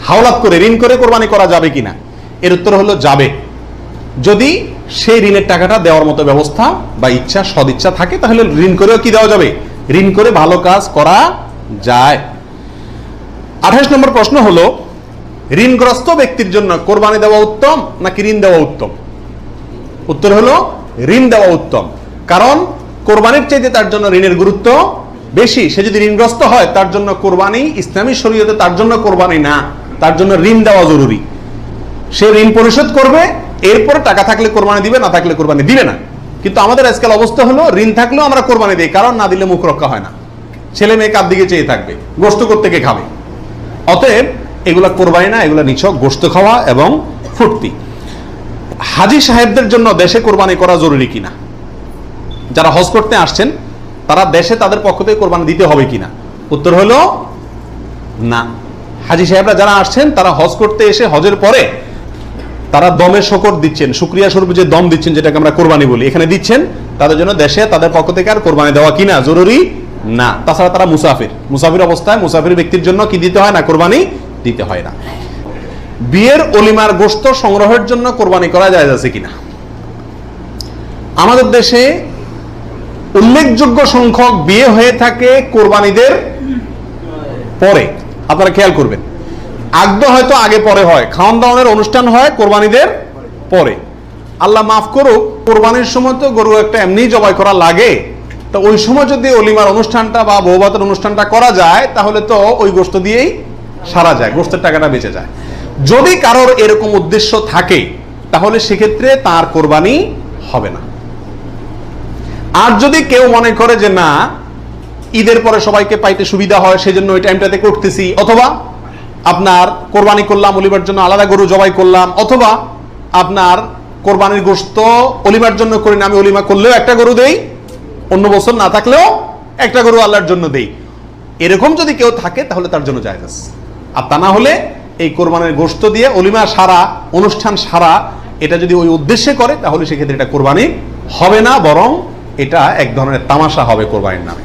হাওলাত করে ঋণ করে কোরবানি করা যাবে কিনা? এর উত্তর হলো যাবে, যদি সেই ঋণের টাকাটা দেওয়ার মতো ব্যবস্থা বা ইচ্ছা সদিচ্ছা থাকে, তাহলে ঋণ করেও কি দেওয়া যাবে? ঋণ করে ভালো কাজ করা যায়। 28 নম্বর প্রশ্ন হলো, ঋণগ্রস্ত ব্যক্তির জন্য কোরবানি দেওয়া উত্তম নাকি ঋণ দেওয়া উত্তম? উত্তর হলো ঋণ দেওয়া উত্তম, কারণ কোরবানির চাইতে তার জন্য ঋণের গুরুত্ব বেশি। সে যদি ঋণগ্রস্ত হয়, তার জন্য কোরবানি ইসলামী শরীয়তে তার জন্য কোরবানি না, তার জন্য ঋণ দেওয়া জরুরি। সে ঋণ পরিশোধ করবে, এরপরে টাকা থাকলে কোরবানি দিবে, না থাকলে কোরবানি দিবে না। কিন্তু আমাদের আজকাল অবস্থা হলো, ঋণ থাকলেও আমরা কোরবানি দিই, কারণ না দিলে মুখ রক্ষা হয় না, ছেলে মেয়ে কার দিকে চেয়ে থাকবে, গোশত করতে কে খাবে। অতএব এগুলা কোরবানি না, এগুলা নিছক গোশত খাওয়া এবং ফুর্তি। হাজী সাহেবদের জন্য দেশে কোরবানি করা জরুরি কিনা? যারা হজ করতে আসছেন, তারা দেশে তাদের পক্ষ থেকে কোরবানি দিতে হবে কিনা? উত্তর হলো না। হাজী সাহেবরা যারা আসছেন, তারা হজ করতে এসে হজের পরে তারা দমে শকর দিচ্ছেন, শুকরিয়া স্বরূপ যে দম দিচ্ছেন, যেটাকে আমরা কোরবানি বলি, এখানে দিচ্ছেন, তাদের জন্য দেশে তাদের পক্ষ থেকে আর কোরবানি দেওয়া কিনা জরুরি না। তাছাড়া তারা মুসাফির অবস্থায় মুসাফির ব্যক্তির জন্য কি দিতে হয় না? কোরবানি দিতে হয় না। বিয়ের অলিমার গোশত সংগ্রহের জন্য কোরবানি করা যায় আছে কিনা? আমাদের দেশে উল্লেখযোগ্য সংখ্যক বিয়ে হয়ে থাকে কোরবানিদের পরে। আপনারা খেয়াল করবেন, আগদ হয়তো আগে পরে হয়, খাওয়ান দাওয়ানের অনুষ্ঠান হয় কোরবানিদের পরে। আল্লাহ মাফ করুক, কোরবানির সময় তো গরু একটা এমনি জবাই করা লাগে, তো ওই সময় যদি অলিমার অনুষ্ঠানটা বা বৌভাতের অনুষ্ঠানটা করা যায়, তাহলে তো ওই গোশত দিয়েই সারা যায়, গোশতের টাকাটা বেঁচে যায়। যদি কারোর এরকম উদ্দেশ্য থাকে, তাহলে সেক্ষেত্রে তার কোরবানি হবে না। আর যদি কেউ মনে করে যে না, ঈদের পরে সবাইকে পাইতে সুবিধা হয়, সেজন্য ওই টাইমটাতে করতেছি, অথবা আপনার কোরবানি করলাম, অলিমার জন্য আলাদা গরু জবাই করলাম, অথবা আপনার কোরবানির গোশত অলিমার জন্য করি না, আমি অলিমা করলেও একটা গরু দেই, অন্য বছর না থাকলেও একটা গরু আল্লাহর জন্য দেই, এরকম যদি কেউ থাকে, তাহলে তার জন্য জায়েজ আছে। আর তা না হলে এই কোরবানির গোশত দিয়ে অলিমা সারা, অনুষ্ঠান সারা, এটা যদি ওই উদ্দেশ্যে করে, তাহলে সেক্ষেত্রে এটা কোরবানি হবে না, বরং এটা এক ধরনের তামাশা হবে কোরবানির নামে।